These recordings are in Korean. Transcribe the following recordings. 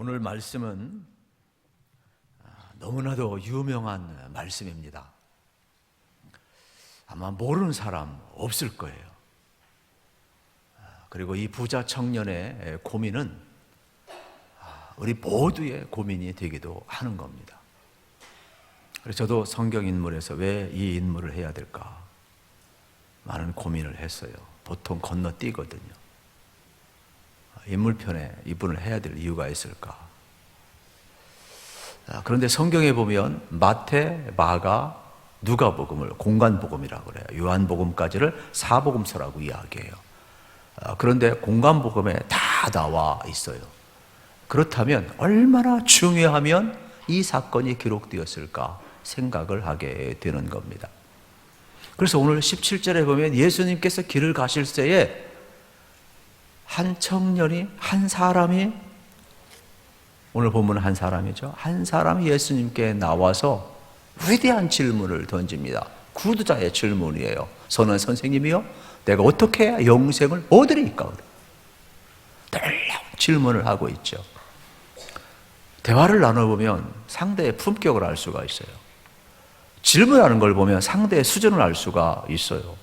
오늘 말씀은 너무나도 유명한 말씀입니다. 아마 모르는 사람 없을 거예요. 그리고 이 부자 청년의 고민은 우리 모두의 고민이 되기도 하는 겁니다. 그래서 저도 성경 인물에서 왜 이 인물을 해야 될까 많은 고민을 했어요. 보통 건너뛰거든요. 인물편에 이분을 해야 될 이유가 있을까? 그런데 성경에 보면 마태, 마가, 누가복음을 공간복음이라고 그래요. 요한복음까지를 사복음서라고 이야기해요. 그런데 공간복음에 다 나와 있어요. 그렇다면 얼마나 중요하면 이 사건이 기록되었을까 생각을 하게 되는 겁니다. 그래서 오늘 17절에 보면 예수님께서 길을 가실 때에 한 청년이, 한 사람이, 오늘 본문은 한 사람이죠. 한 사람이 예수님께 나와서 위대한 질문을 던집니다. 구두자의 질문이에요. 선한 선생님이요, 내가 어떻게 해야 영생을 얻으리까? 놀라운 질문을 하고 있죠. 대화를 나눠보면 상대의 품격을 알 수가 있어요. 질문하는 걸 보면 상대의 수준을 알 수가 있어요.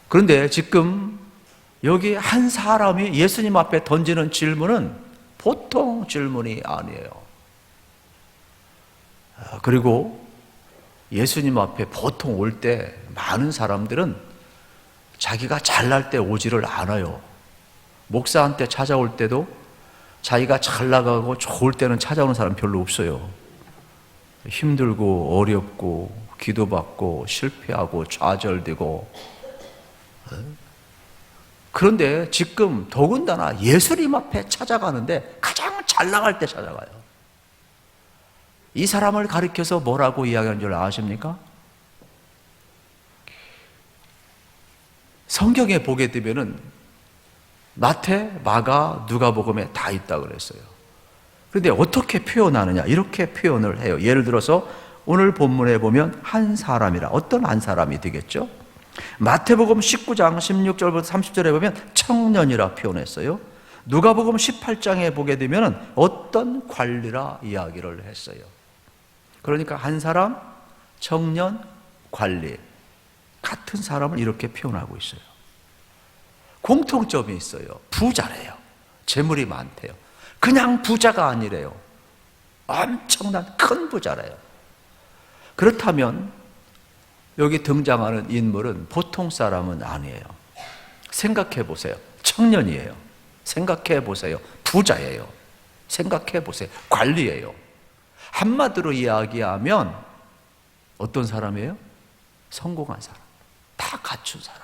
그런데 지금 여기 한 사람이 예수님 앞에 던지는 질문은 보통 질문이 아니에요. 그리고 예수님 앞에 보통 올 때 많은 사람들은 자기가 잘날 때 오지를 않아요. 목사한테 찾아올 때도 자기가 잘 나가고 좋을 때는 찾아오는 사람 별로 없어요. 힘들고 어렵고 기도받고 실패하고 좌절되고. 그런데 지금 더군다나 예수님 앞에 찾아가는데 가장 잘 나갈 때 찾아가요. 이 사람을 가리켜서 뭐라고 이야기하는 줄 아십니까? 성경에 보게 되면은 마태, 마가, 누가복음에 다 있다고 그랬어요. 그런데 어떻게 표현하느냐? 이렇게 표현을 해요. 예를 들어서 오늘 본문에 보면 한 사람이라, 어떤 한 사람이 되겠죠? 마태복음 19장 16절부터 30절에 보면 청년이라 표현했어요. 누가복음 18장에 보게 되면 어떤 관리라 이야기를 했어요. 그러니까 한 사람, 청년, 관리, 같은 사람을 이렇게 표현하고 있어요. 공통점이 있어요. 부자래요. 재물이 많대요. 그냥 부자가 아니래요. 엄청난 큰 부자래요. 그렇다면 여기 등장하는 인물은 보통 사람은 아니에요. 생각해 보세요. 청년이에요. 생각해 보세요. 부자예요. 생각해 보세요. 관리예요. 한마디로 이야기하면 어떤 사람이에요? 성공한 사람. 다 갖춘 사람.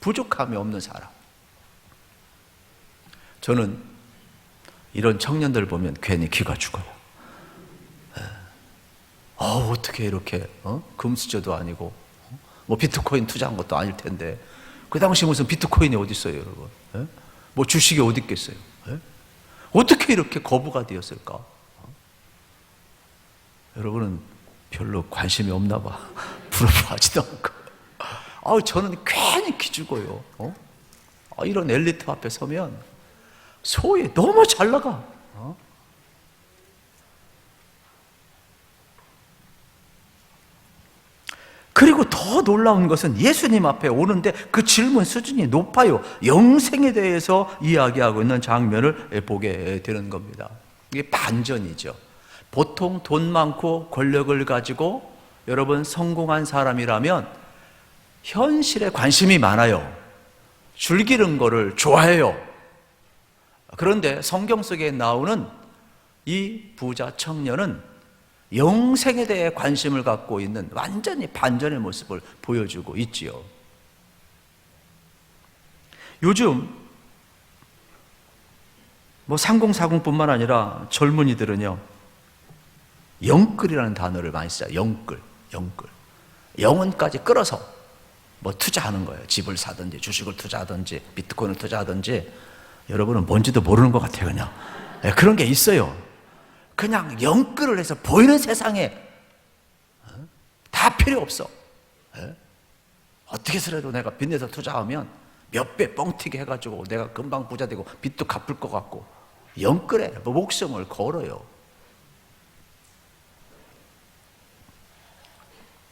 부족함이 없는 사람. 저는 이런 청년들 보면 괜히 기가 죽어요. 어떻게 이렇게 금수저도 아니고 뭐 비트코인 투자한 것도 아닐 텐데 그 당시 무슨 비트코인이 어디 있어요, 여러분? 뭐 주식이 어디 있겠어요? 어떻게 이렇게 거부가 되었을까? 여러분은 별로 관심이 없나 봐. 부러워하지도 않고. 저는 괜히 기죽어요. 이런 엘리트 앞에 서면 소위 너무 잘 나가. 그리고 더 놀라운 것은 예수님 앞에 오는데 그 질문 수준이 높아요. 영생에 대해서 이야기하고 있는 장면을 보게 되는 겁니다. 이게 반전이죠. 보통 돈 많고 권력을 가지고 여러분 성공한 사람이라면 현실에 관심이 많아요. 즐기는 거를 좋아해요. 그런데 성경 속에 나오는 이 부자 청년은 영생에 대해 관심을 갖고 있는 완전히 반전의 모습을 보여주고 있지요. 요즘 뭐 3040뿐만 아니라 젊은이들은요, 영끌이라는 단어를 많이 써요. 영끌. 영혼까지 끌어서 뭐 투자하는 거예요. 집을 사든지 주식을 투자하든지 비트코인을 투자하든지. 여러분은 뭔지도 모르는 것 같아요. 그냥 그런 게 있어요. 그냥 영끌을 해서 보이는 세상에 다 필요 없어. 어떻게 해서라도 내가 빚내서 투자하면 몇 배 뻥튀기 해가지고 내가 금방 부자 되고 빚도 갚을 것 같고 영끌에 목숨을 걸어요.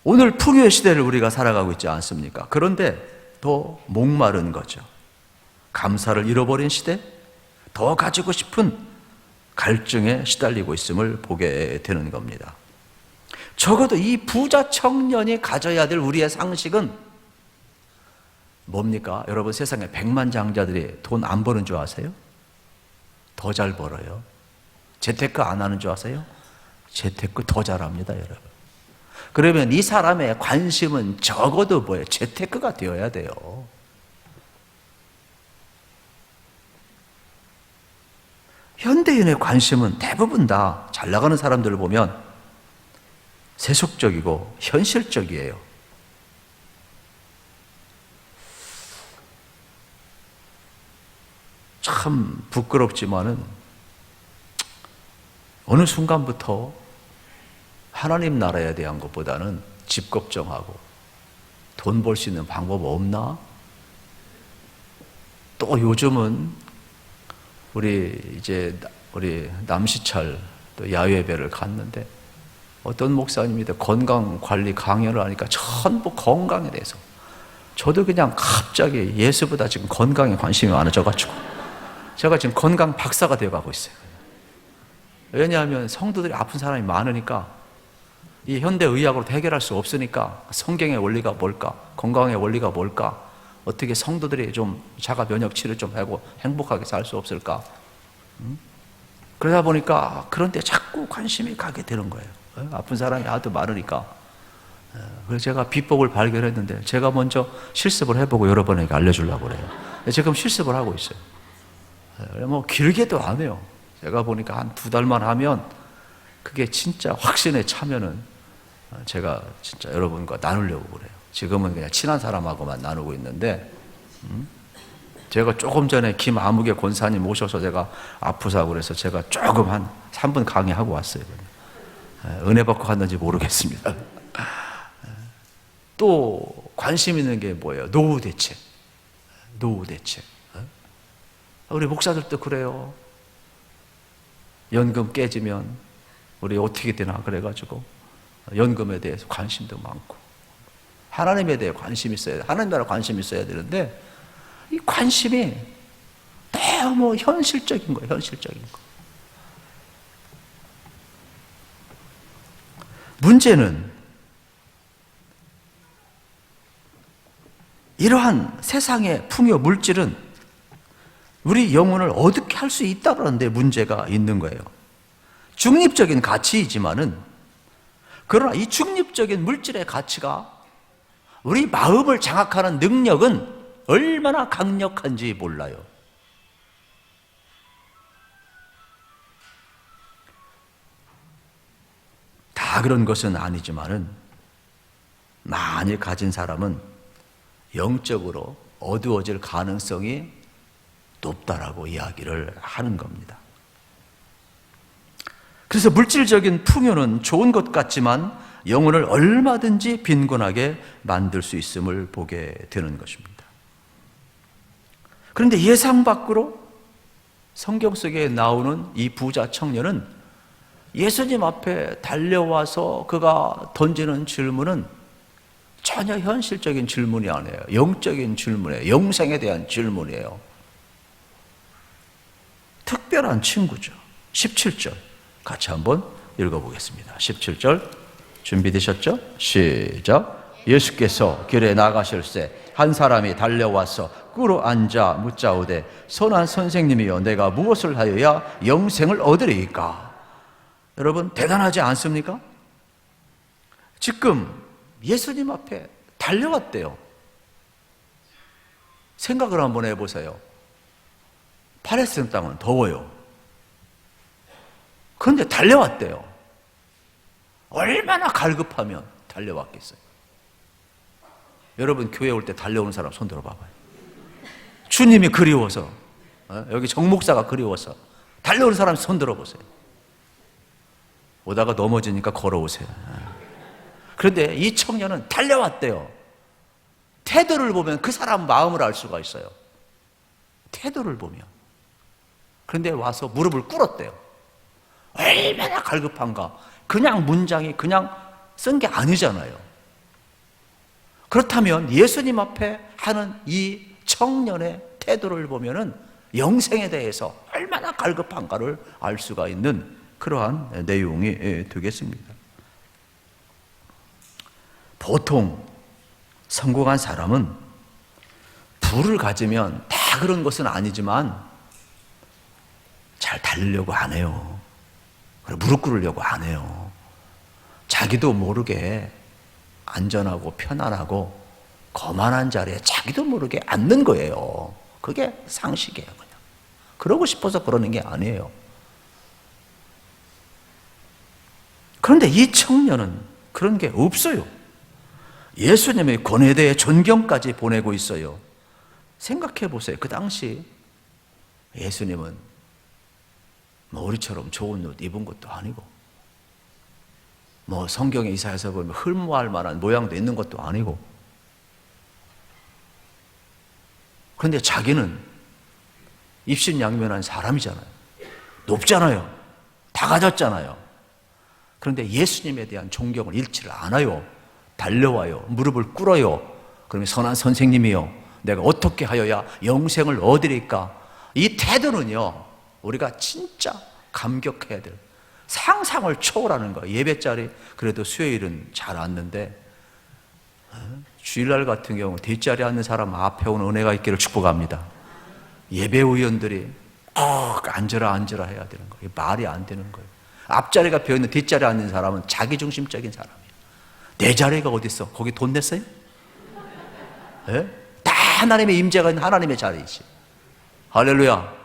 오늘 풍요의 시대를 우리가 살아가고 있지 않습니까? 그런데 더 목마른 거죠. 감사를 잃어버린 시대, 더 가지고 싶은 갈증에 시달리고 있음을 보게 되는 겁니다. 적어도 이 부자 청년이 가져야 될 우리의 상식은 뭡니까? 여러분, 세상에 백만장자들이 돈 안 버는 줄 아세요? 더 잘 벌어요. 재테크 안 하는 줄 아세요? 재테크 더 잘합니다, 여러분. 그러면 이 사람의 관심은 적어도 뭐예요? 재테크가 되어야 돼요. 현대인의 관심은 대부분 다 잘 나가는 사람들을 보면 세속적이고 현실적이에요. 참 부끄럽지만은 어느 순간부터 하나님 나라에 대한 것보다는 집 걱정하고 돈 벌 수 있는 방법 없나? 또 요즘은 우리 남시찰 또 야외배를 갔는데 어떤 목사님이 건강 관리 강연을 하니까 전부 건강에 대해서, 저도 그냥 갑자기 예수보다 지금 건강에 관심이 많아져가지고 제가 지금 건강 박사가 되어가고 있어요. 왜냐하면 성도들이 아픈 사람이 많으니까 이 현대의학으로 해결할 수 없으니까 성경의 원리가 뭘까? 건강의 원리가 뭘까? 어떻게 성도들이 좀 자가 면역 치료 좀 하고 행복하게 살 수 없을까? 그러다 보니까 그런 데 자꾸 관심이 가게 되는 거예요. 아픈 사람이 하도 많으니까. 그래서 제가 비법을 발견했는데 제가 먼저 실습을 해보고 여러분에게 알려주려고 그래요. 지금 실습을 하고 있어요. 뭐 길게도 안 해요. 제가 보니까 한 2달만 하면 그게 진짜 확신에 차면은 제가 진짜 여러분과 나누려고 그래요. 지금은 그냥 친한 사람하고만 나누고 있는데, 제가 조금 전에 김아무개 권사님 모셔서 제가 아프사고 그래서 제가 조금 한 3분 강의하고 왔어요. 은혜 받고 갔는지 모르겠습니다. 또 관심 있는 게 뭐예요? 노후 대책. 노후 대책. 우리 목사들도 그래요. 연금 깨지면 우리 어떻게 되나 그래가지고 연금에 대해서 관심도 많고, 하나님에 대해 관심이 있어야 돼. 하나님 나라 관심이 있어야 되는데 이 관심이 너무 현실적인 거예요. 현실적인 거. 문제는 이러한 세상의 풍요 물질은 우리 영혼을 어둡게 할 수 있다는 데 문제가 있는 거예요. 중립적인 가치이지만은, 그러나 이 중립적인 물질의 가치가 우리 마음을 장악하는 능력은 얼마나 강력한지 몰라요. 다 그런 것은 아니지만은 많이 가진 사람은 영적으로 어두워질 가능성이 높다라고 이야기를 하는 겁니다. 그래서 물질적인 풍요는 좋은 것 같지만 영혼을 얼마든지 빈곤하게 만들 수 있음을 보게 되는 것입니다. 그런데 예상 밖으로 성경 속에 나오는 이 부자 청년은 예수님 앞에 달려와서 그가 던지는 질문은 전혀 현실적인 질문이 아니에요. 영적인 질문이에요. 영생에 대한 질문이에요. 특별한 친구죠. 17절 같이 한번 읽어보겠습니다. 17절 준비되셨죠? 시작. 예수께서 길에 나가실새 한 사람이 달려와서 꿇어 앉아 묻자오되 선한 선생님이여 내가 무엇을 하여야 영생을 얻으리이까? 여러분 대단하지 않습니까? 지금 예수님 앞에 달려왔대요. 생각을 한번 해보세요. 팔레스틴 땅은 더워요. 그런데 달려왔대요. 얼마나 갈급하면 달려왔겠어요. 여러분 교회 올 때 달려오는 사람 손 들어봐봐요. 주님이 그리워서, 여기 정 목사가 그리워서 달려오는 사람 손 들어보세요. 오다가 넘어지니까 걸어오세요. 그런데 이 청년은 달려왔대요. 태도를 보면 그 사람 마음을 알 수가 있어요. 태도를 보면. 그런데 와서 무릎을 꿇었대요. 얼마나 갈급한가. 그냥 문장이 그냥 쓴 게 아니잖아요. 그렇다면 예수님 앞에 하는 이 청년의 태도를 보면은 영생에 대해서 얼마나 갈급한가를 알 수가 있는 그러한 내용이 되겠습니다. 보통 성공한 사람은 부를 가지면 다 그런 것은 아니지만 잘 달리려고 안 해요. 무릎 꿇으려고 안 해요. 자기도 모르게 안전하고 편안하고 거만한 자리에 자기도 모르게 앉는 거예요. 그게 상식이에요, 그냥. 그러고 싶어서 그러는 게 아니에요. 그런데 이 청년은 그런 게 없어요. 예수님의 권위대에 존경까지 보내고 있어요. 생각해 보세요. 그 당시 예수님은 뭐 우리처럼 좋은 옷 입은 것도 아니고, 뭐 성경에 이사야서 보면 흠모할 만한 모양도 있는 것도 아니고, 그런데 자기는 입신양면한 사람이잖아요. 높잖아요. 다 가졌잖아요. 그런데 예수님에 대한 존경을 잃지를 않아요. 달려와요. 무릎을 꿇어요. 그러면 선한 선생님이요, 내가 어떻게 하여야 영생을 얻으리까? 이 태도는요, 우리가 진짜 감격해야 돼요. 상상을 초월하는 거예요. 예배 자리, 그래도 수요일은 잘 앉는데 주일날 같은 경우 뒷자리에 앉는 사람 앞에 오는 은혜가 있기를 축복합니다. 예배위원들이 꼭 앉으라 해야 되는 거예요. 말이 안 되는 거예요. 앞자리가 비어있는 뒷자리에 앉는 사람은 자기중심적인 사람이에요. 내 자리가 어디 있어? 거기 돈 냈어요? 네? 다 하나님의 임재가 있는 하나님의 자리이지. 할렐루야.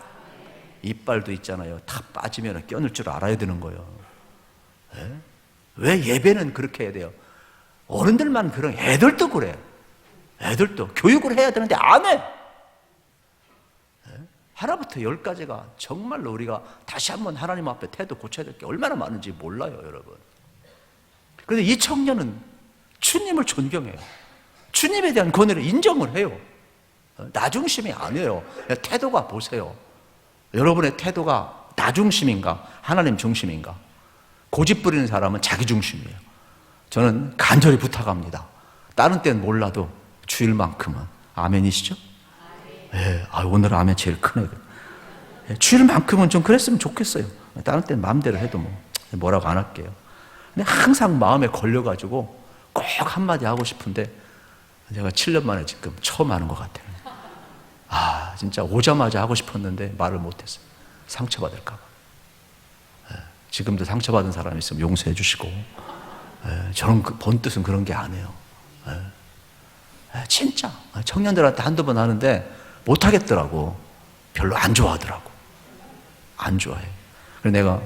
이빨도 있잖아요. 다 빠지면 껴넣을 줄 알아야 되는 거예요. 네? 왜 예배는 그렇게 해야 돼요? 어른들만 그런, 애들도 그래. 애들도 교육을 해야 되는데 안 해. 네? 하나부터 열까지가 정말로 우리가 다시 한번 하나님 앞에 태도 고쳐야 될 게 얼마나 많은지 몰라요, 여러분. 그런데 이 청년은 주님을 존경해요. 주님에 대한 권위를 인정을 해요. 나 중심이 아니에요. 태도가 보세요. 여러분의 태도가 나 중심인가 하나님 중심인가? 고집 부리는 사람은 자기 중심이에요. 저는 간절히 부탁합니다. 다른 때는 몰라도 주일만큼은. 아멘이시죠? 네, 오늘 아멘 제일 크네. 주일만큼은 좀 그랬으면 좋겠어요. 다른 때는 마음대로 해도 뭐라고 안 할게요. 근데 항상 마음에 걸려가지고 꼭 한마디 하고 싶은데 제가 7년 만에 지금 처음 하는 것 같아요. 진짜 오자마자 하고 싶었는데 말을 못했어요. 상처받을까봐. 지금도 상처받은 사람이 있으면 용서해 주시고, 저는 본 뜻은 그런 게 아니에요. 진짜 청년들한테 한두 번 하는데 못하겠더라고. 별로 안 좋아하더라고. 안 좋아해. 그래서 내가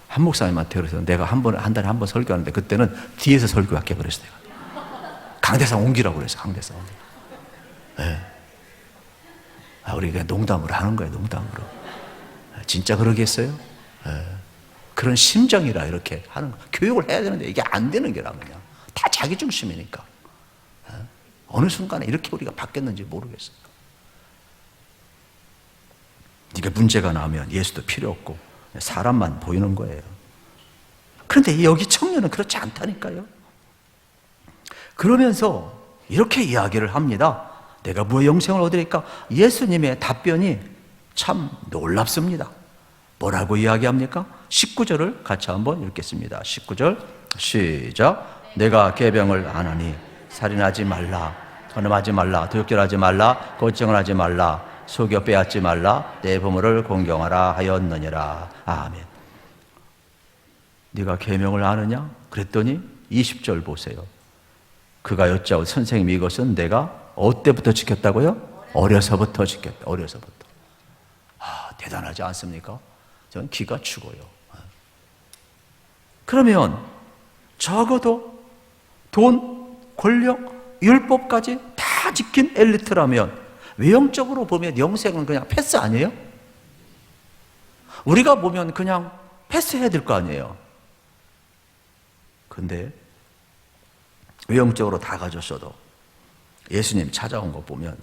한 목사님한테 그래서 내가 한 달에 한 번 설교하는데 그때는 뒤에서 설교할게 그랬어. 내가 강대상 옮기라고 그랬어. 강대상 옮기라고. 우리 그냥 농담으로 하는 거예요. 농담으로. 진짜 그러겠어요? 그런 심정이라 이렇게 하는 거. 교육을 해야 되는데 이게 안 되는 게라 그냥. 다 자기 중심이니까. 어느 순간에 이렇게 우리가 바뀌었는지 모르겠어요. 이게 문제가 나면 예수도 필요 없고 사람만 보이는 거예요. 그런데 여기 청년은 그렇지 않다니까요. 그러면서 이렇게 이야기를 합니다. 내가 무엇 영생을 얻으리까? 예수님의 답변이 참 놀랍습니다. 뭐라고 이야기합니까? 19절을 같이 한번 읽겠습니다. 19절 시작. 내가 계명을 안 하니 살인하지 말라, 간음하지 말라, 도둑질하지 말라, 거짓증을 하지 말라, 속여 빼앗지 말라, 내 부모를 공경하라 하였느니라. 아멘. 네가 계명을 아느냐? 그랬더니 20절 보세요. 그가 여짜오 선생님 이것은 내가 어때부터 지켰다고요? 어려서부터 지켰다. 어려서부터. 대단하지 않습니까? 저는 기가 죽어요. 그러면 적어도 돈, 권력, 율법까지 다 지킨 엘리트라면 외형적으로 보면 영생은 그냥 패스 아니에요? 우리가 보면 그냥 패스해야 될 거 아니에요? 근데 외형적으로 다 가졌어도 예수님 찾아온 거 보면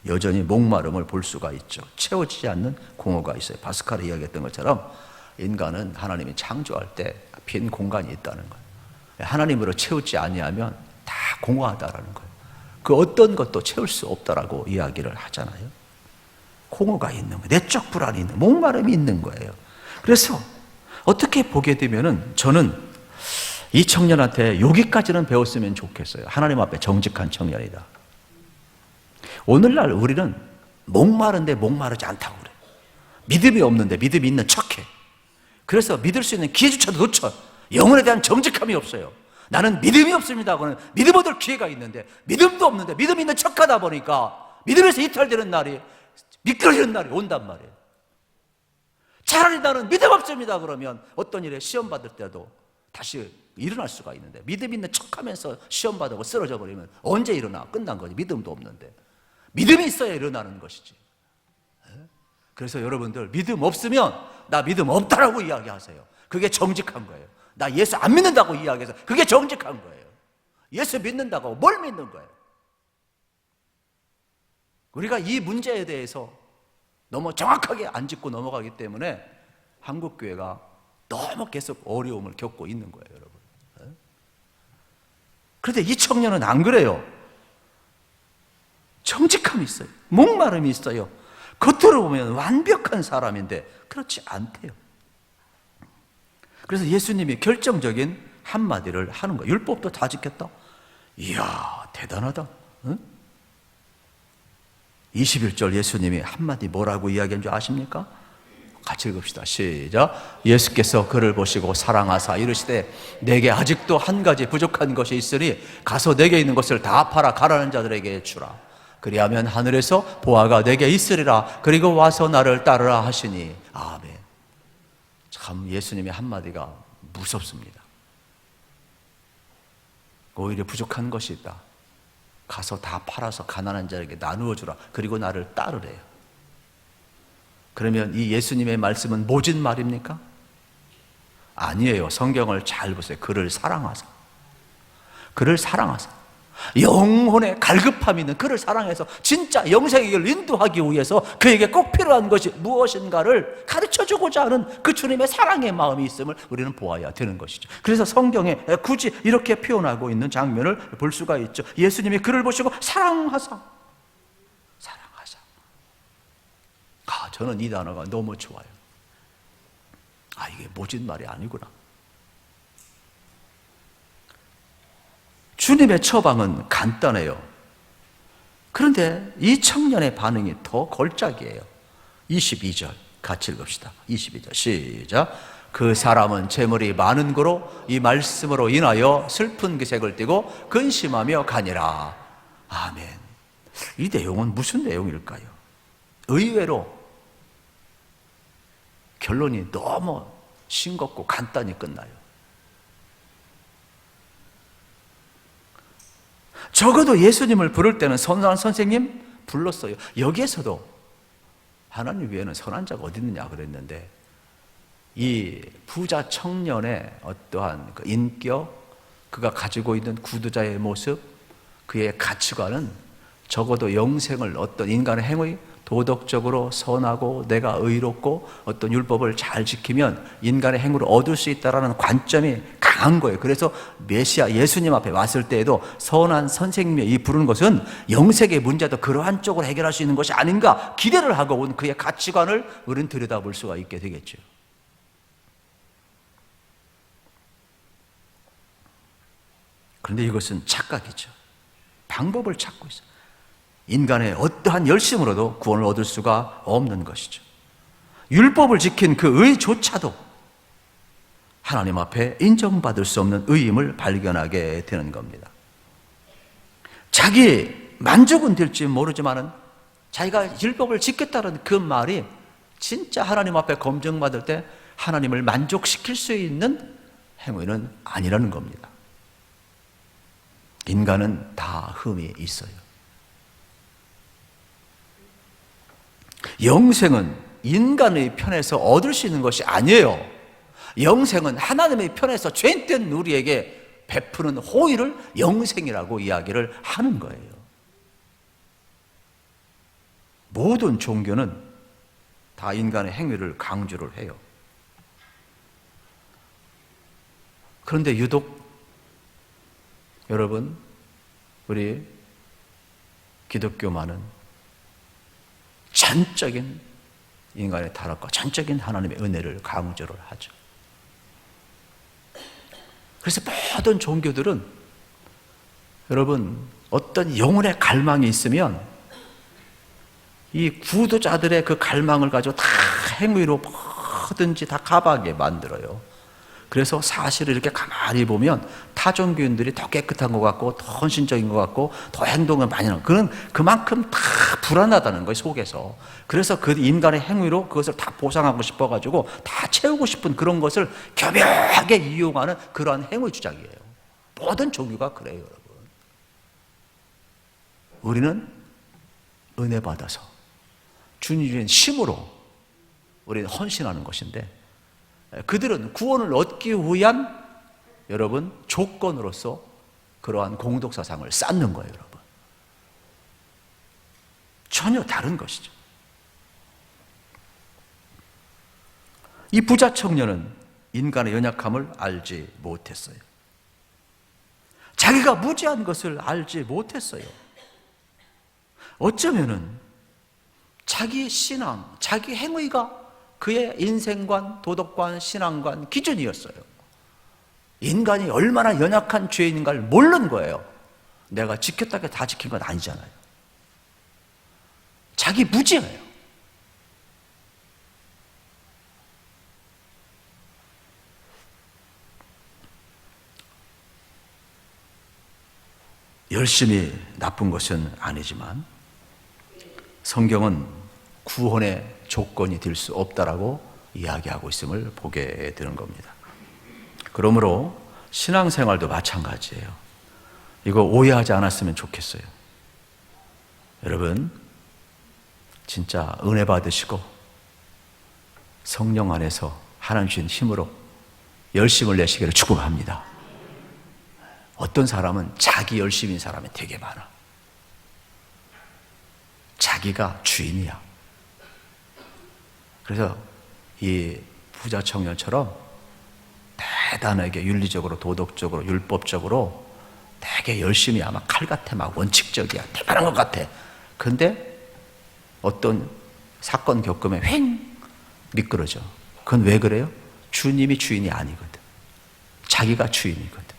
여전히 목마름을 볼 수가 있죠. 채워지지 않는 공허가 있어요. 파스칼이 이야기했던 것처럼 인간은 하나님이 창조할 때 빈 공간이 있다는 거예요. 하나님으로 채우지 아니하면 다 공허하다라는 거예요. 그 어떤 것도 채울 수 없다라고 이야기를 하잖아요. 공허가 있는 거예요. 내적 불안이 있는, 목마름이 있는 거예요. 그래서 어떻게 보게 되면은 저는 이 청년한테 여기까지는 배웠으면 좋겠어요. 하나님 앞에 정직한 청년이다. 오늘날 우리는 목마른데 목마르지 않다고 그래요. 믿음이 없는데 믿음이 있는 척해. 그래서 믿을 수 있는 기회조차도 놓쳐. 영혼에 대한 정직함이 없어요. 나는 믿음이 없습니다 하고는 믿음 얻을 기회가 있는데 믿음도 없는데 믿음 있는 척하다 보니까 믿음에서 이탈되는 날이, 미끄러지는 날이 온단 말이에요. 차라리 나는 믿음 없습니다 그러면 어떤 일에 시험 받을 때도 다시 일어날 수가 있는데, 믿음 있는 척하면서 시험 받고 쓰러져 버리면 언제 일어나? 끝난 거지. 믿음도 없는데. 믿음이 있어야 일어나는 것이지. 그래서 여러분들 믿음 없으면 나 믿음 없다라고 이야기하세요. 그게 정직한 거예요. 나 예수 안 믿는다고 이야기해서 그게 정직한 거예요. 예수 믿는다고 뭘 믿는 거예요? 우리가 이 문제에 대해서 너무 정확하게 안 짚고 넘어가기 때문에 한국교회가 너무 계속 어려움을 겪고 있는 거예요, 여러분. 그런데 이 청년은 안 그래요. 정직함이 있어요. 목마름이 있어요. 겉으로 보면 완벽한 사람인데 그렇지 않대요. 그래서 예수님이 결정적인 한마디를 하는 거예요. 율법도 다 지켰다? 이야, 대단하다. 응? 21절 예수님이 한마디 뭐라고 이야기한 줄 아십니까? 같이 읽읍시다. 시작. 예수께서 그를 보시고 사랑하사 이르시되 내게 아직도 한 가지 부족한 것이 있으니 가서 내게 있는 것을 다 팔아 가난한 자들에게 주라. 그리하면 하늘에서 보화가 내게 있으리라. 그리고 와서 나를 따르라 하시니. 아멘. 참 예수님의 한마디가 무섭습니다. 오히려 부족한 것이 있다. 가서 다 팔아서 가난한 자에게 나누어 주라. 그리고 나를 따르래요. 그러면 이 예수님의 말씀은 모진 말입니까? 아니에요. 성경을 잘 보세요. 그를 사랑하사. 그를 사랑하사. 영혼의 갈급함이 있는 그를 사랑해서 진짜 영생의 길을 인도하기 위해서 그에게 꼭 필요한 것이 무엇인가를 가르쳐주고자 하는 그 주님의 사랑의 마음이 있음을 우리는 보아야 되는 것이죠. 그래서 성경에 굳이 이렇게 표현하고 있는 장면을 볼 수가 있죠. 예수님이 그를 보시고 사랑하사. 사랑하사. 저는 이 단어가 너무 좋아요. 이게 모진 말이 아니구나. 주님의 처방은 간단해요. 그런데 이 청년의 반응이 더 걸작이에요. 22절 같이 읽읍시다. 22절 시작. 그 사람은 재물이 많은 고로 이 말씀으로 인하여 슬픈 기색을 띠고 근심하며 가니라. 아멘. 이 내용은 무슨 내용일까요? 의외로 결론이 너무 싱겁고 간단히 끝나요. 적어도 예수님을 부를 때는 선한 선생님 불렀어요. 여기에서도 하나님 외에는 선한 자가 어디 있느냐 그랬는데 이 부자 청년의 어떠한 그 인격, 그가 가지고 있는 구두자의 모습, 그의 가치관은 적어도 영생을, 어떤 인간의 행위, 도덕적으로 선하고 내가 의롭고 어떤 율법을 잘 지키면 인간의 행위를 얻을 수 있다는 관점이 강한 거예요. 그래서 메시아 예수님 앞에 왔을 때에도 선한 선생님이 부르는 것은 영생의 문제도 그러한 쪽으로 해결할 수 있는 것이 아닌가 기대를 하고 온 그의 가치관을 우리는 들여다볼 수가 있게 되겠죠. 그런데 이것은 착각이죠. 방법을 찾고 있어요. 인간의 어떠한 열심으로도 구원을 얻을 수가 없는 것이죠. 율법을 지킨 그 의조차도 하나님 앞에 인정받을 수 없는 의임을 발견하게 되는 겁니다. 자기 만족은 될지 모르지만은 자기가 율법을 지켰다는 그 말이 진짜 하나님 앞에 검증받을 때 하나님을 만족시킬 수 있는 행위는 아니라는 겁니다. 인간은 다 흠이 있어요. 영생은 인간의 편에서 얻을 수 있는 것이 아니에요. 영생은 하나님의 편에서 죄인된 우리에게 베푸는 호의를 영생이라고 이야기를 하는 거예요. 모든 종교는 다 인간의 행위를 강조를 해요. 그런데 유독 여러분, 우리 기독교만은 전적인 인간의 타락과 전적인 하나님의 은혜를 강조를 하죠. 그래서 모든 종교들은 여러분, 어떤 영혼의 갈망이 있으면 이 구도자들의 그 갈망을 가지고 다 행위로 뭐든지 다 가박에 만들어요. 그래서 사실을 이렇게 가만히 보면 타 종교인들이 더 깨끗한 것 같고 더 헌신적인 것 같고 더 행동을 많이 하는, 그건 그만큼 다 불안하다는 거예요, 속에서. 그래서 그 인간의 행위로 그것을 다 보상하고 싶어가지고 다 채우고 싶은 그런 것을 교묘하게 이용하는 그러한 행위 주장이에요. 모든 종교가 그래요, 여러분. 우리는 은혜 받아서 주님 주신 힘으로 우리는 헌신하는 것인데, 그들은 구원을 얻기 위한 여러분 조건으로서 그러한 공덕사상을 쌓는 거예요, 여러분. 전혀 다른 것이죠. 이 부자 청년은 인간의 연약함을 알지 못했어요. 자기가 무지한 것을 알지 못했어요. 어쩌면은 자기 신앙, 자기 행위가 그의 인생관, 도덕관, 신앙관 기준이었어요. 인간이 얼마나 연약한 죄인인가를 모르는 거예요. 내가 지켰다고 다 지킨 건 아니잖아요. 자기 무지예요. 열심히 나쁜 것은 아니지만 성경은 구원의 조건이 될 수 없다라고 이야기하고 있음을 보게 되는 겁니다. 그러므로 신앙생활도 마찬가지예요. 이거 오해하지 않았으면 좋겠어요. 여러분, 진짜 은혜 받으시고 성령 안에서 하나님 주신 힘으로 열심을 내시기를 축복합니다. 어떤 사람은 자기 열심인 사람이 되게 많아. 자기가 주인이야. 그래서 이 부자 청년처럼 대단하게 윤리적으로, 도덕적으로, 율법적으로 되게 열심히, 아마 칼 같아, 막 원칙적이야, 대단한 것 같아. 근데 어떤 사건 겪으면 휑 미끄러져. 그건 왜 그래요? 주님이 주인이 아니거든. 자기가 주인이거든.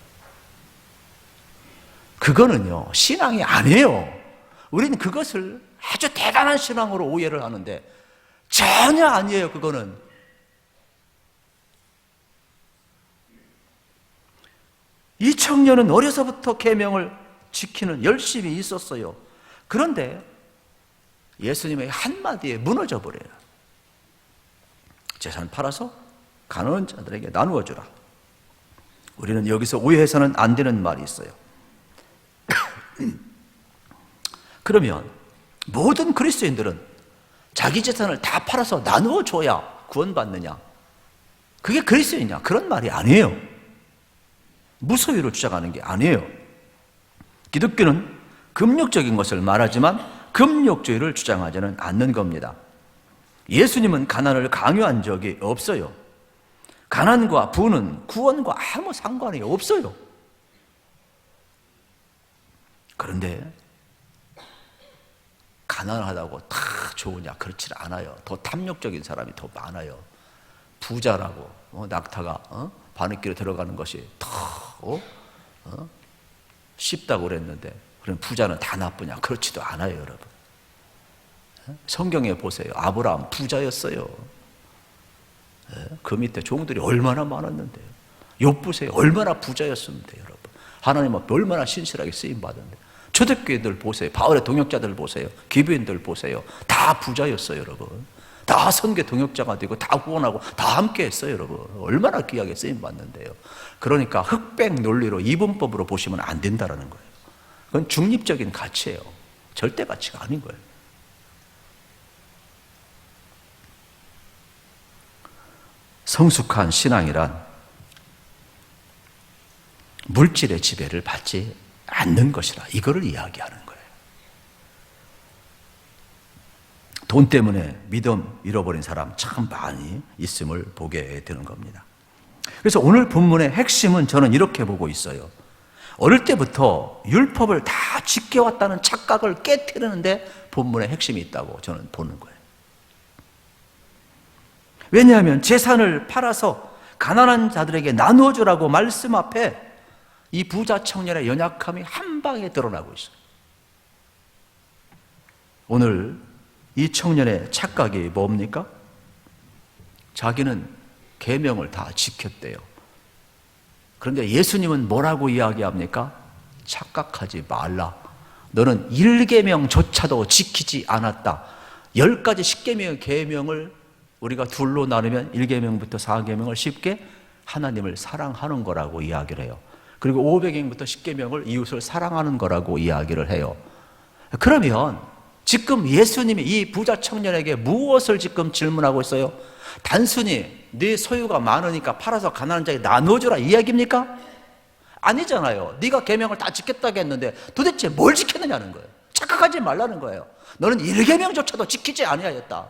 그거는요, 신앙이 아니에요. 우리는 그것을 아주 대단한 신앙으로 오해를 하는데 전혀 아니에요, 그거는. 이 청년은 어려서부터 계명을 지키는 열심이 있었어요. 그런데 예수님의 한마디에 무너져 버려요. 재산 팔아서 가난한 자들에게 나누어 주라. 우리는 여기서 오해해서는 안 되는 말이 있어요. 그러면 모든 그리스도인들은 자기 재산을 다 팔아서 나누어 줘야 구원받느냐? 그게 그리스도이냐? 그런 말이 아니에요. 무소유를 주장하는 게 아니에요. 기독교는 금욕적인 것을 말하지만 금욕주의를 주장하지는 않는 겁니다. 예수님은 가난을 강요한 적이 없어요. 가난과 부는 구원과 아무 상관이 없어요. 그런데 가난하다고 다 좋으냐? 그렇지 않아요. 더 탐욕적인 사람이 더 많아요. 부자라고 낙타가 바느길에 들어가는 것이 더 쉽다고 그랬는데, 그럼 부자는 다 나쁘냐? 그렇지도 않아요, 여러분. 성경에 보세요. 아브라함 부자였어요. 그 밑에 종들이 얼마나 많았는데요. 욥 보세요. 얼마나 부자였으면 돼요, 여러분. 하나님 앞에 얼마나 신실하게 쓰임 받았는데. 초대교회들 보세요. 바울의 동역자들 보세요. 기브인들 보세요. 다 부자였어요, 여러분. 다 선교 동역자가 되고 다 후원하고 다 함께 했어요, 여러분. 얼마나 귀하게 쓰임 받는데요. 그러니까 흑백 논리로 이분법으로 보시면 안 된다라는 거예요. 그건 중립적인 가치예요. 절대 가치가 아닌 거예요. 성숙한 신앙이란 물질의 지배를 받지 않는 것이라, 이거를 이야기하는 거예요. 돈 때문에 믿음 잃어버린 사람 참 많이 있음을 보게 되는 겁니다. 그래서 오늘 본문의 핵심은 저는 이렇게 보고 있어요. 어릴 때부터 율법을 다 지켜왔다는 착각을 깨트리는데 본문의 핵심이 있다고 저는 보는 거예요. 왜냐하면 재산을 팔아서 가난한 자들에게 나누어주라고 말씀 앞에 이 부자 청년의 연약함이 한 방에 드러나고 있어요. 오늘 이 청년의 착각이 뭡니까? 자기는 계명을 다 지켰대요. 그런데 예수님은 뭐라고 이야기합니까? 착각하지 말라. 너는 1계명조차도 지키지 않았다. 10가지 10계명의 계명을 우리가 둘로 나누면 1계명부터 4계명을 쉽게 하나님을 사랑하는 거라고 이야기를 해요. 그리고 500계명부터 10계명을 이웃을 사랑하는 거라고 이야기를 해요. 그러면 지금 예수님이 이 부자 청년에게 무엇을 지금 질문하고 있어요? 단순히 네 소유가 많으니까 팔아서 가난한 자에게 나눠주라 이 이야기입니까? 아니잖아요. 네가 계명을 다 지켰다고 했는데 도대체 뭘 지켰느냐는 거예요. 착각하지 말라는 거예요. 너는 1계명조차도 지키지 아니하였다.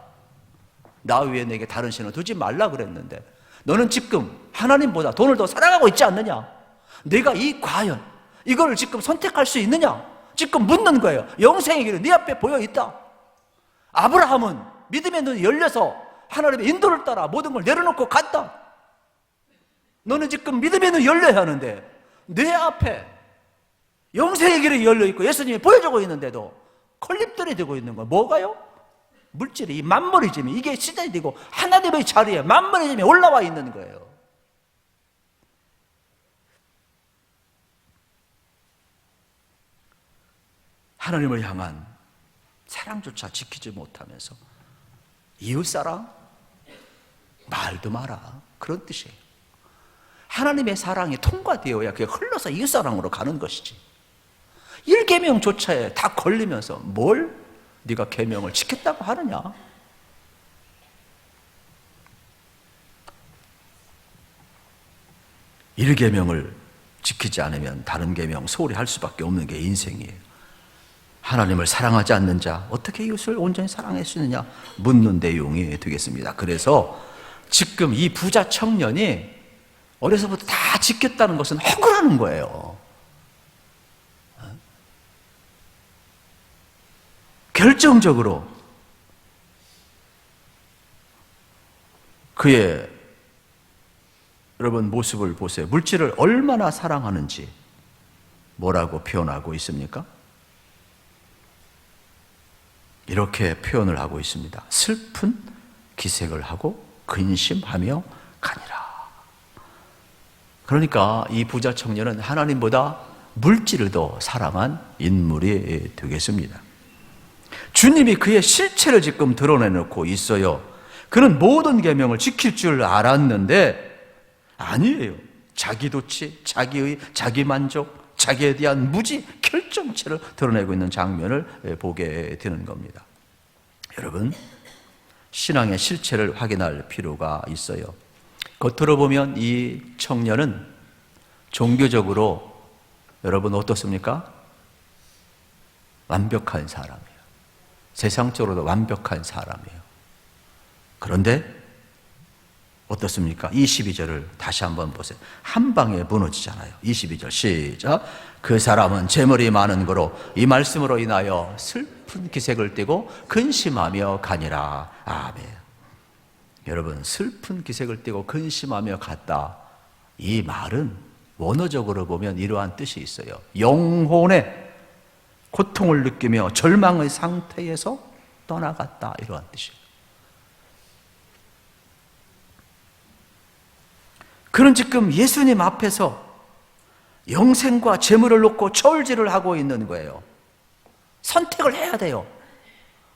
나 위에 내게 다른 신을 두지 말라 그랬는데 너는 지금 하나님보다 돈을 더 사랑하고 있지 않느냐? 내가 과연 이걸 지금 선택할 수 있느냐? 지금 묻는 거예요. 영생의 길은 네 앞에 보여 있다. 아브라함은 믿음의 눈이 열려서 하나님의 인도를 따라 모든 걸 내려놓고 갔다. 너는 지금 믿음의 눈이 열려야 하는데 내 앞에 영생의 길이 열려 있고 예수님이 보여주고 있는데도 걸림돌이 되고 있는 거예요. 뭐가요? 물질이 이 만물이즘이 이게 시작이 되고 하나님의 자리에 만물이즘이 올라와 있는 거예요. 하나님을 향한 사랑조차 지키지 못하면서 이웃사랑? 말도 마라. 그런 뜻이에요. 하나님의 사랑이 통과되어야 그게 흘러서 이웃사랑으로 가는 것이지. 1계명조차에 다 걸리면서 뭘 네가 계명을 지켰다고 하느냐? 일 계명을 지키지 않으면 다른 계명 소홀히 할 수밖에 없는 게 인생이에요. 하나님을 사랑하지 않는 자 어떻게 이웃을 온전히 사랑할 수 있느냐 묻는 내용이 되겠습니다. 그래서 지금 이 부자 청년이 어려서부터 다 지켰다는 것은 억울하는 거예요. 결정적으로 그의 여러분 모습을 보세요. 물질을 얼마나 사랑하는지 뭐라고 표현하고 있습니까? 이렇게 표현을 하고 있습니다. 슬픈 기색을 하고 근심하며 가니라. 그러니까 이 부자 청년은 하나님보다 물질을 더 사랑한 인물이 되겠습니다. 주님이 그의 실체를 지금 드러내놓고 있어요. 그는 모든 계명을 지킬 줄 알았는데 아니에요. 자기도취, 자기의, 자기만족, 자기에 대한 무지, 결정체를 드러내고 있는 장면을 보게 되는 겁니다. 여러분, 신앙의 실체를 확인할 필요가 있어요. 겉으로 보면 이 청년은 종교적으로 여러분 어떻습니까? 완벽한 사람이에요. 세상적으로도 완벽한 사람이에요. 그런데 어떻습니까? 22절을 다시 한번 보세요. 한 방에 무너지잖아요. 22절 시작. 그 사람은 재물이 많은 거로 이 말씀으로 인하여 슬픈 기색을 띠고 근심하며 가니라. 아멘. 여러분, 슬픈 기색을 띠고 근심하며 갔다. 이 말은 원어적으로 보면 이러한 뜻이 있어요. 영혼의 고통을 느끼며 절망의 상태에서 떠나갔다. 이러한 뜻이에요. 그는 지금 예수님 앞에서 영생과 재물을 놓고 저울질을 하고 있는 거예요. 선택을 해야 돼요.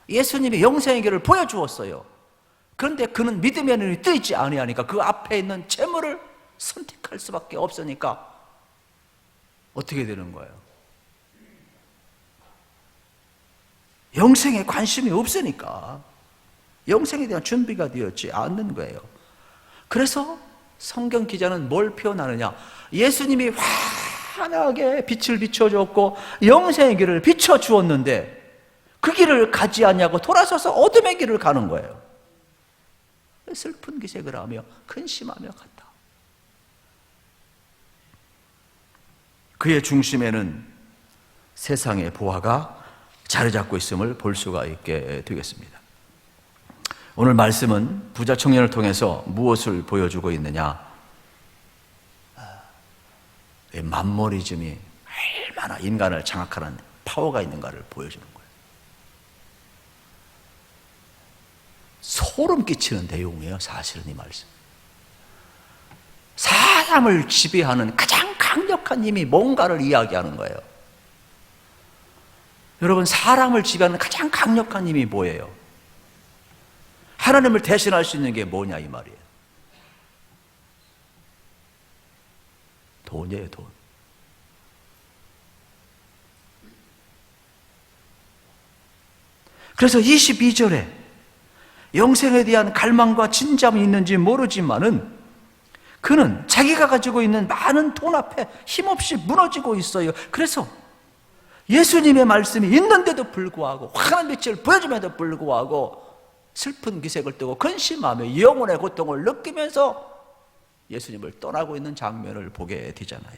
예수님이 영생의 길을 보여주었어요. 그런데 그는 믿음의 눈이 뜨이지 아니하니까 그 앞에 있는 재물을 선택할 수밖에 없으니까 어떻게 되는 거예요? 영생에 관심이 없으니까 영생에 대한 준비가 되었지 않는 거예요. 그래서 성경 기자는 뭘 표현하느냐? 예수님이 환하게 빛을 비춰주었고 영생의 길을 비춰주었는데 그 길을 가지 아니하고 돌아서서 어둠의 길을 가는 거예요. 슬픈 기색을 하며 근심하며 갔다. 그의 중심에는 세상의 보화가 자리 잡고 있음을 볼 수가 있게 되겠습니다. 오늘 말씀은 부자 청년을 통해서 무엇을 보여주고 있느냐? 만모니즘이 얼마나 인간을 장악하는 파워가 있는가를 보여주는 거예요. 소름 끼치는 내용이에요, 사실은 이 말씀. 사람을 지배하는 가장 강력한 힘이 뭔가를 이야기하는 거예요. 여러분, 사람을 지배하는 가장 강력한 힘이 뭐예요? 하나님을 대신할 수 있는 게 뭐냐 이 말이에요. 돈이에요, 돈. 그래서 22절에 영생에 대한 갈망과 진잠이 있는지 모르지만은 그는 자기가 가지고 있는 많은 돈 앞에 힘없이 무너지고 있어요. 그래서 예수님의 말씀이 있는데도 불구하고 환한 빛을 보여줌에도 불구하고 슬픈 기색을 띠고 근심하며 영혼의 고통을 느끼면서 예수님을 떠나고 있는 장면을 보게 되잖아요.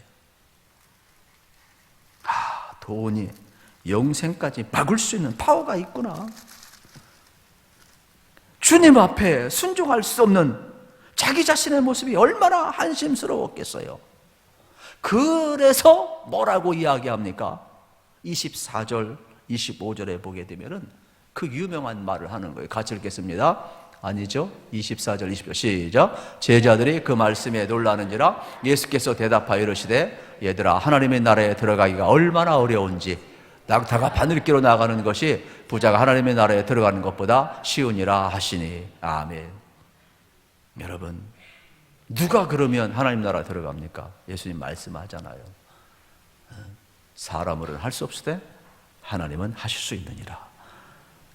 돈이 영생까지 막을 수 있는 파워가 있구나. 주님 앞에 순종할 수 없는 자기 자신의 모습이 얼마나 한심스러웠겠어요. 그래서 뭐라고 이야기합니까? 24절, 25절에 보게 되면은 그 유명한 말을 하는 거예요. 같이 읽겠습니다. 아니죠? 24절, 20절 시작. 제자들이 그 말씀에 놀라는지라 예수께서 대답하여 이르시되 얘들아, 하나님의 나라에 들어가기가 얼마나 어려운지 낙타가 바늘기로 나가는 것이 부자가 하나님의 나라에 들어가는 것보다 쉬우니라 하시니. 아멘. 여러분, 누가 그러면 하나님 나라 들어갑니까? 예수님 말씀하잖아요. 사람으로는 할 수 없으되 하나님은 하실 수 있느니라.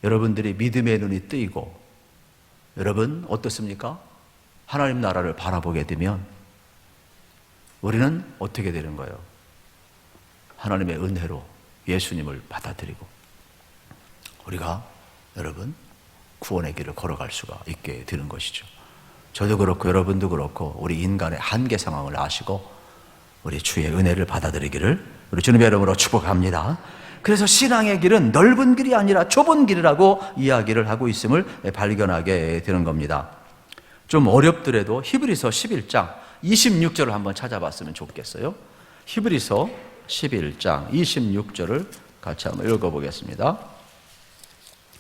여러분들이 믿음의 눈이 뜨이고 여러분 어떻습니까? 하나님 나라를 바라보게 되면 우리는 어떻게 되는 거예요? 하나님의 은혜로 예수님을 받아들이고 우리가 여러분 구원의 길을 걸어갈 수가 있게 되는 것이죠. 저도 그렇고 여러분도 그렇고 우리 인간의 한계 상황을 아시고 우리 주의 은혜를 받아들이기를 우리 주님의 이름으로 축복합니다. 그래서 신앙의 길은 넓은 길이 아니라 좁은 길이라고 이야기를 하고 있음을 발견하게 되는 겁니다. 좀 어렵더라도 히브리서 11장 26절을 한번 찾아봤으면 좋겠어요. 히브리서 11장 26절을 같이 한번 읽어보겠습니다.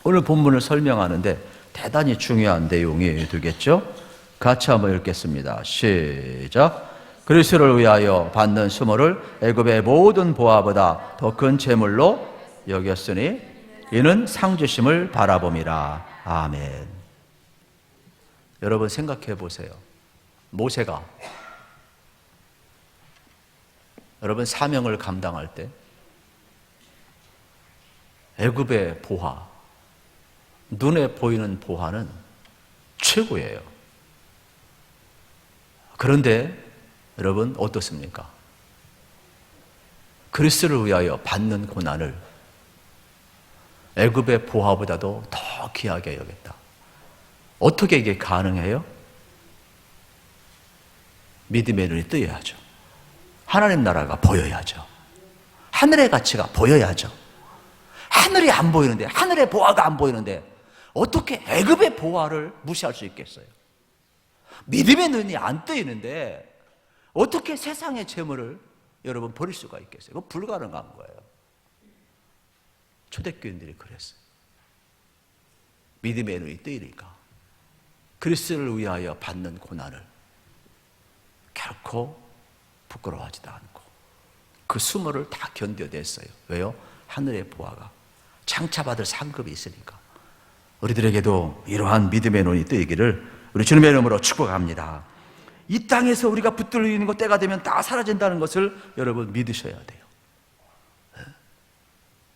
오늘 본문을 설명하는데 대단히 중요한 내용이 되겠죠. 같이 한번 읽겠습니다. 시작. 그리스도를 위하여 받는 수모를 애굽의 모든 보화보다 더 큰 재물로 여겼으니 이는 상 주심을 바라봄이라. 아멘. 여러분 생각해 보세요. 모세가 여러분 사명을 감당할 때 애굽의 보화, 눈에 보이는 보화는 최고예요. 그런데 여러분 어떻습니까? 그리스도를 위하여 받는 고난을 애굽의 보화보다도 더 귀하게 여겼다. 어떻게 이게 가능해요? 믿음의 눈이 뜨여야죠. 하나님 나라가 보여야죠. 하늘의 가치가 보여야죠. 하늘이 안 보이는데, 하늘의 보화가 안 보이는데 어떻게 애굽의 보화를 무시할 수 있겠어요? 믿음의 눈이 안 뜨이는데 어떻게 세상의 재물을 여러분 버릴 수가 있겠어요? 그거 불가능한 거예요. 초대교인들이 그랬어요. 믿음의 눈이 뜨이니까 그리스도를 위하여 받는 고난을 결코 부끄러워하지도 않고 그 수모를 다 견뎌냈어요. 왜요? 하늘의 보화가 장차받을 상급이 있으니까. 우리들에게도 이러한 믿음의 눈이 뜨이기를 우리 주님의 이름으로 축복합니다. 이 땅에서 우리가 붙들리는 것 때가 되면 다 사라진다는 것을 여러분 믿으셔야 돼요. 네?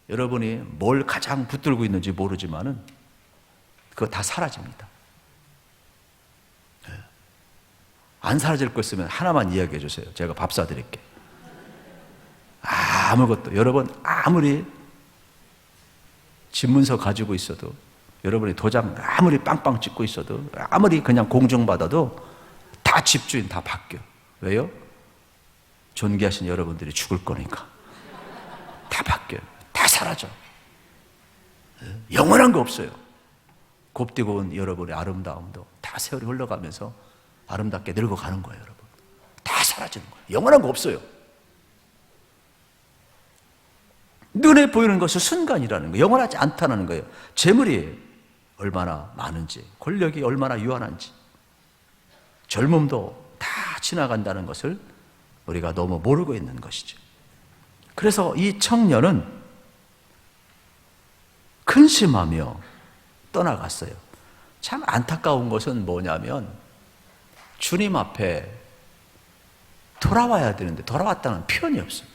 여러분이 뭘 가장 붙들고 있는지 모르지만은 그거 다 사라집니다. 네? 안 사라질 거 있으면 하나만 이야기해 주세요. 제가 밥 사드릴게. 아무것도. 여러분 아무리 집문서 가지고 있어도, 여러분이 도장 아무리 빵빵 찍고 있어도, 아무리 그냥 공증받아도 다 집주인 다 바뀌어. 왜요? 존귀하신 여러분들이 죽을 거니까. 다 바뀌어요. 다 사라져. 영원한 거 없어요. 곱디고 온 여러분의 아름다움도 다 세월이 흘러가면서 아름답게 늙어가는 거예요, 여러분. 다 사라지는 거예요. 영원한 거 없어요. 눈에 보이는 것이 순간이라는 거예요. 영원하지 않다는 거예요. 재물이 얼마나 많은지, 권력이 얼마나 유한한지, 젊음도 다 지나간다는 것을 우리가 너무 모르고 있는 것이죠. 그래서 이 청년은 근심하며 떠나갔어요. 참 안타까운 것은 뭐냐면 주님 앞에 돌아와야 되는데 돌아왔다는 표현이 없어요.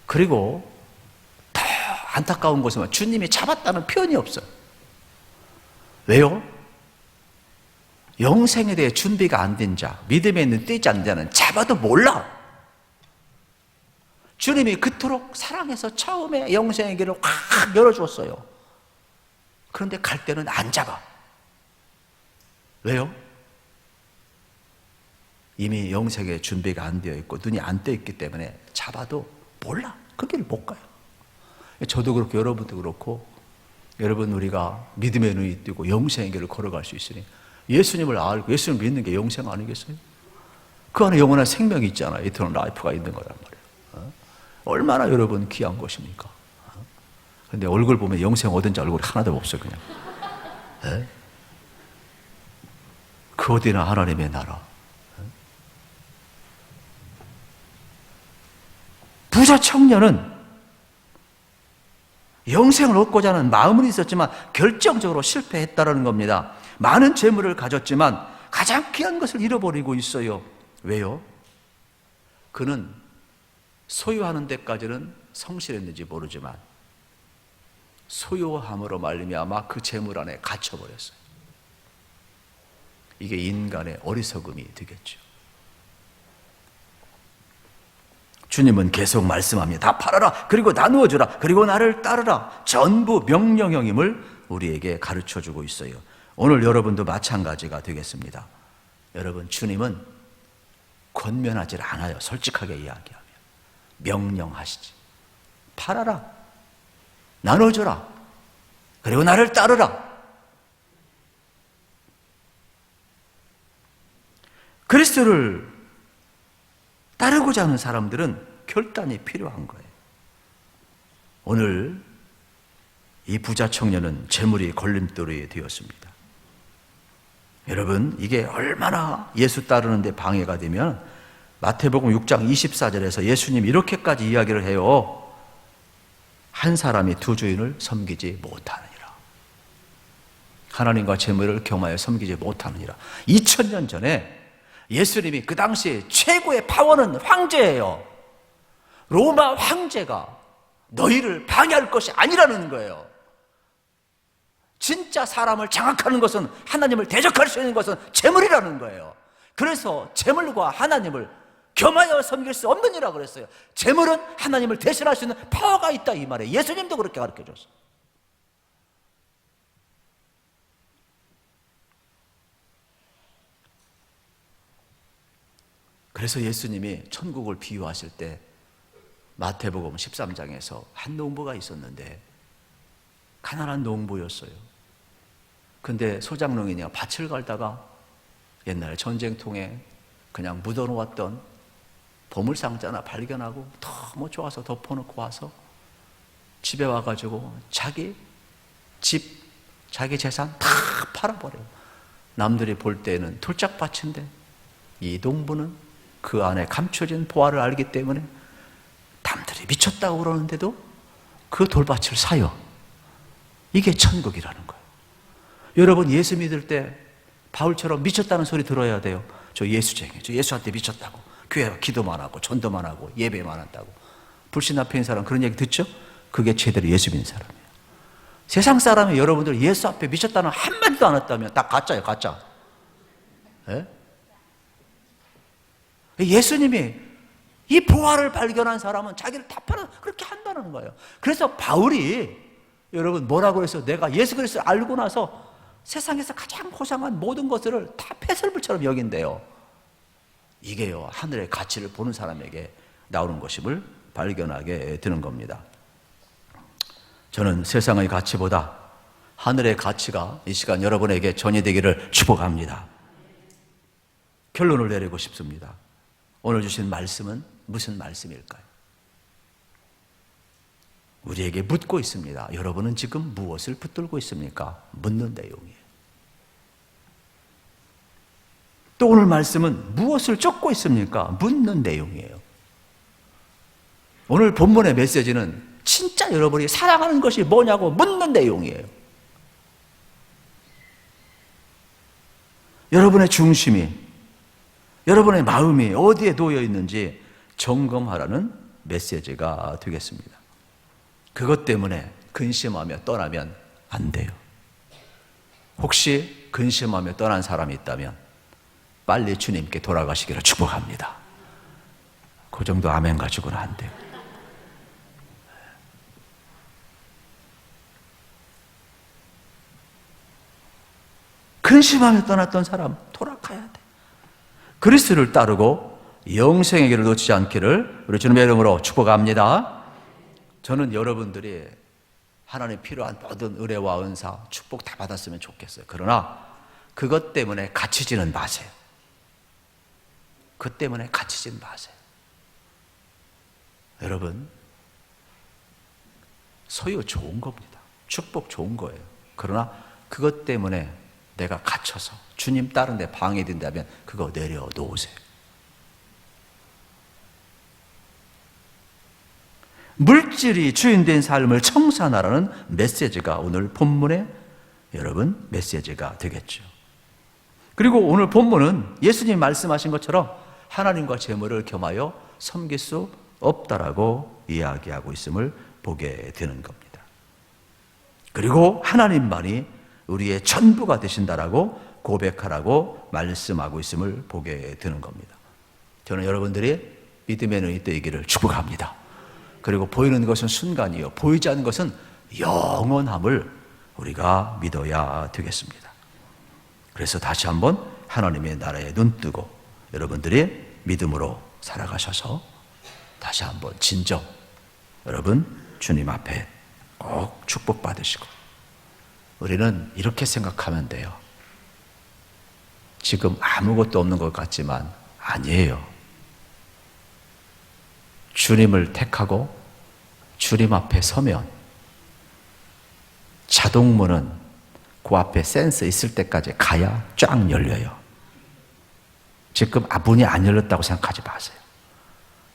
그리고 더 안타까운 것은 주님이 잡았다는 표현이 없어요. 왜요? 영생에 대해 준비가 안 된 자, 믿음에 있는 뛰지 않는 자는 잡아도 몰라. 주님이 그토록 사랑해서 처음에 영생의 길을 확 열어주었어요. 그런데 갈 때는 안 잡아. 왜요? 이미 영생의 준비가 안 되어 있고 눈이 안 떠 있기 때문에 잡아도 몰라. 그 길을 못 가요. 저도 그렇고 여러분도 그렇고, 여러분 우리가 믿음의 눈이 뜨고 영생의 길을 걸어갈 수 있으니 예수님을 알고 예수님을 믿는 게 영생 아니겠어요? 그 안에 영원한 생명이 있잖아요. 이터널 라이프가 있는 거란 말이에요. 얼마나 여러분 귀한 것입니까? 그런데 얼굴 보면 영생 얻은 자 얼굴이 하나도 없어요, 그냥. 네? 그 어디나 하나님의 나라. 부자 청년은 영생을 얻고자 하는 마음은 있었지만 결정적으로 실패했다는 겁니다. 많은 재물을 가졌지만 가장 귀한 것을 잃어버리고 있어요. 왜요? 그는 소유하는 데까지는 성실했는지 모르지만 소유함으로 말미암아 그 재물 안에 갇혀버렸어요. 이게 인간의 어리석음이 되겠죠. 주님은 계속 말씀합니다. 다 팔아라. 그리고 나누어 주라. 그리고 나를 따르라. 전부 명령형임을 우리에게 가르쳐주고 있어요. 오늘 여러분도 마찬가지가 되겠습니다. 여러분, 주님은 권면하지 않아요. 솔직하게 이야기하면. 명령하시지. 팔아라. 나눠줘라. 그리고 나를 따르라. 그리스도를 따르고자 하는 사람들은 결단이 필요한 거예요. 오늘 이 부자 청년은 재물이 걸림돌이 되었습니다. 여러분, 이게 얼마나 예수 따르는데 방해가 되면 마태복음 6장 24절에서 예수님이 이렇게까지 이야기를 해요. 한 사람이 두 주인을 섬기지 못하느니라. 하나님과 재물을 겸하여 섬기지 못하느니라. 2000년 전에 예수님이 그 당시 최고의 파워는 황제예요. 로마 황제가 너희를 방해할 것이 아니라는 거예요. 진짜 사람을 장악하는 것은, 하나님을 대적할 수 있는 것은 재물이라는 거예요. 그래서 재물과 하나님을 겸하여 섬길 수 없느니라 그랬어요. 재물은 하나님을 대신할 수 있는 파워가 있다, 이 말이에요. 예수님도 그렇게 가르쳐줬어요. 그래서 예수님이 천국을 비유하실 때 마태복음 13장에서 한 농부가 있었는데 가난한 농부였어요. 근데 소작농이냐 밭을 갈다가 옛날에 전쟁통에 그냥 묻어놓았던 보물상자 하나 발견하고 너무 좋아서 덮어놓고 와서 집에 와가지고 자기 집, 자기 재산 다 팔아버려요. 남들이 볼 때는 돌짝밭인데 이 농부는 그 안에 감춰진 보화를 알기 때문에 남들이 미쳤다고 그러는데도 그 돌밭을 사요. 이게 천국이라는 거예요. 여러분, 예수 믿을 때 바울처럼 미쳤다는 소리 들어야 돼요. 저 예수쟁이, 저 예수한테 미쳤다고. 교회 기도만 하고 전도만 하고 예배만 한다고. 불신 앞에 있는 사람 그런 얘기 듣죠? 그게 제대로 예수 믿는 사람이에요. 세상 사람이 여러분들 예수 앞에 미쳤다는 한마디도 안 했다면 다 가짜예요, 가짜. 예? 예수님이 이 보화를 발견한 사람은 자기를 다 팔아 그렇게 한다는 거예요. 그래서 바울이 여러분 뭐라고 해서 내가 예수 그리스도를 알고 나서 세상에서 가장 고상한 모든 것들을 다 폐설물처럼 여긴대요. 이게요, 하늘의 가치를 보는 사람에게 나오는 것임을 발견하게 되는 겁니다. 저는 세상의 가치보다 하늘의 가치가 이 시간 여러분에게 전이되기를 축복합니다. 결론을 내리고 싶습니다. 오늘 주신 말씀은 무슨 말씀일까요? 우리에게 묻고 있습니다. 여러분은 지금 무엇을 붙들고 있습니까? 묻는 내용이에요. 또 오늘 말씀은 무엇을 쫓고 있습니까? 묻는 내용이에요. 오늘 본문의 메시지는 진짜 여러분이 사랑하는 것이 뭐냐고 묻는 내용이에요. 여러분의 중심이, 여러분의 마음이 어디에 놓여 있는지 점검하라는 메시지가 되겠습니다. 그것 때문에 근심하며 떠나면 안 돼요. 혹시 근심하며 떠난 사람이 있다면 빨리 주님께 돌아가시기를 축복합니다. 그 정도 아멘 가지고는 안 돼요. 근심하며 떠났던 사람 돌아가야 돼. 그리스도를 따르고 영생의 길을 놓치지 않기를 우리 주님의 이름으로 축복합니다. 저는 여러분들이 하나님 필요한 모든 은혜와 은사, 축복 다 받았으면 좋겠어요. 그러나 그것 때문에 갇히지는 마세요. 그 때문에 갇히지는 마세요. 여러분, 소유 좋은 겁니다. 축복 좋은 거예요. 그러나 그것 때문에 내가 갇혀서 주님 따른 데 방해된다면 그거 내려놓으세요. 물질이 주인된 삶을 청산하라는 메시지가 오늘 본문의 여러분 메시지가 되겠죠. 그리고 오늘 본문은 예수님 말씀하신 것처럼 하나님과 재물을 겸하여 섬길 수 없다라고 이야기하고 있음을 보게 되는 겁니다. 그리고 하나님만이 우리의 전부가 되신다라고 고백하라고 말씀하고 있음을 보게 되는 겁니다. 저는 여러분들이 믿음의 눈이 뜨이기를 축복합니다. 그리고 보이는 것은 순간이요, 보이지 않는 것은 영원함을 우리가 믿어야 되겠습니다. 그래서 다시 한번 하나님의 나라에 눈 뜨고 여러분들이 믿음으로 살아가셔서 다시 한번 진정 여러분 주님 앞에 꼭 축복받으시고, 우리는 이렇게 생각하면 돼요. 지금 아무것도 없는 것 같지만 아니에요. 주님을 택하고 주님 앞에 서면 자동문은 그 앞에 센서 있을 때까지 가야 쫙 열려요. 지금 문이 안 열렸다고 생각하지 마세요.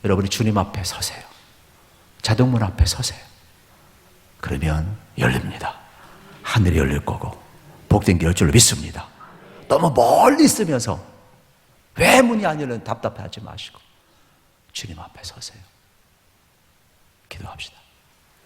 여러분이 주님 앞에 서세요. 자동문 앞에 서세요. 그러면 열립니다. 하늘이 열릴 거고 복된 게 열 줄로 믿습니다. 너무 멀리 있으면서 왜 문이 안 열리는 답답해하지 마시고 주님 앞에 서세요. 기도합시다.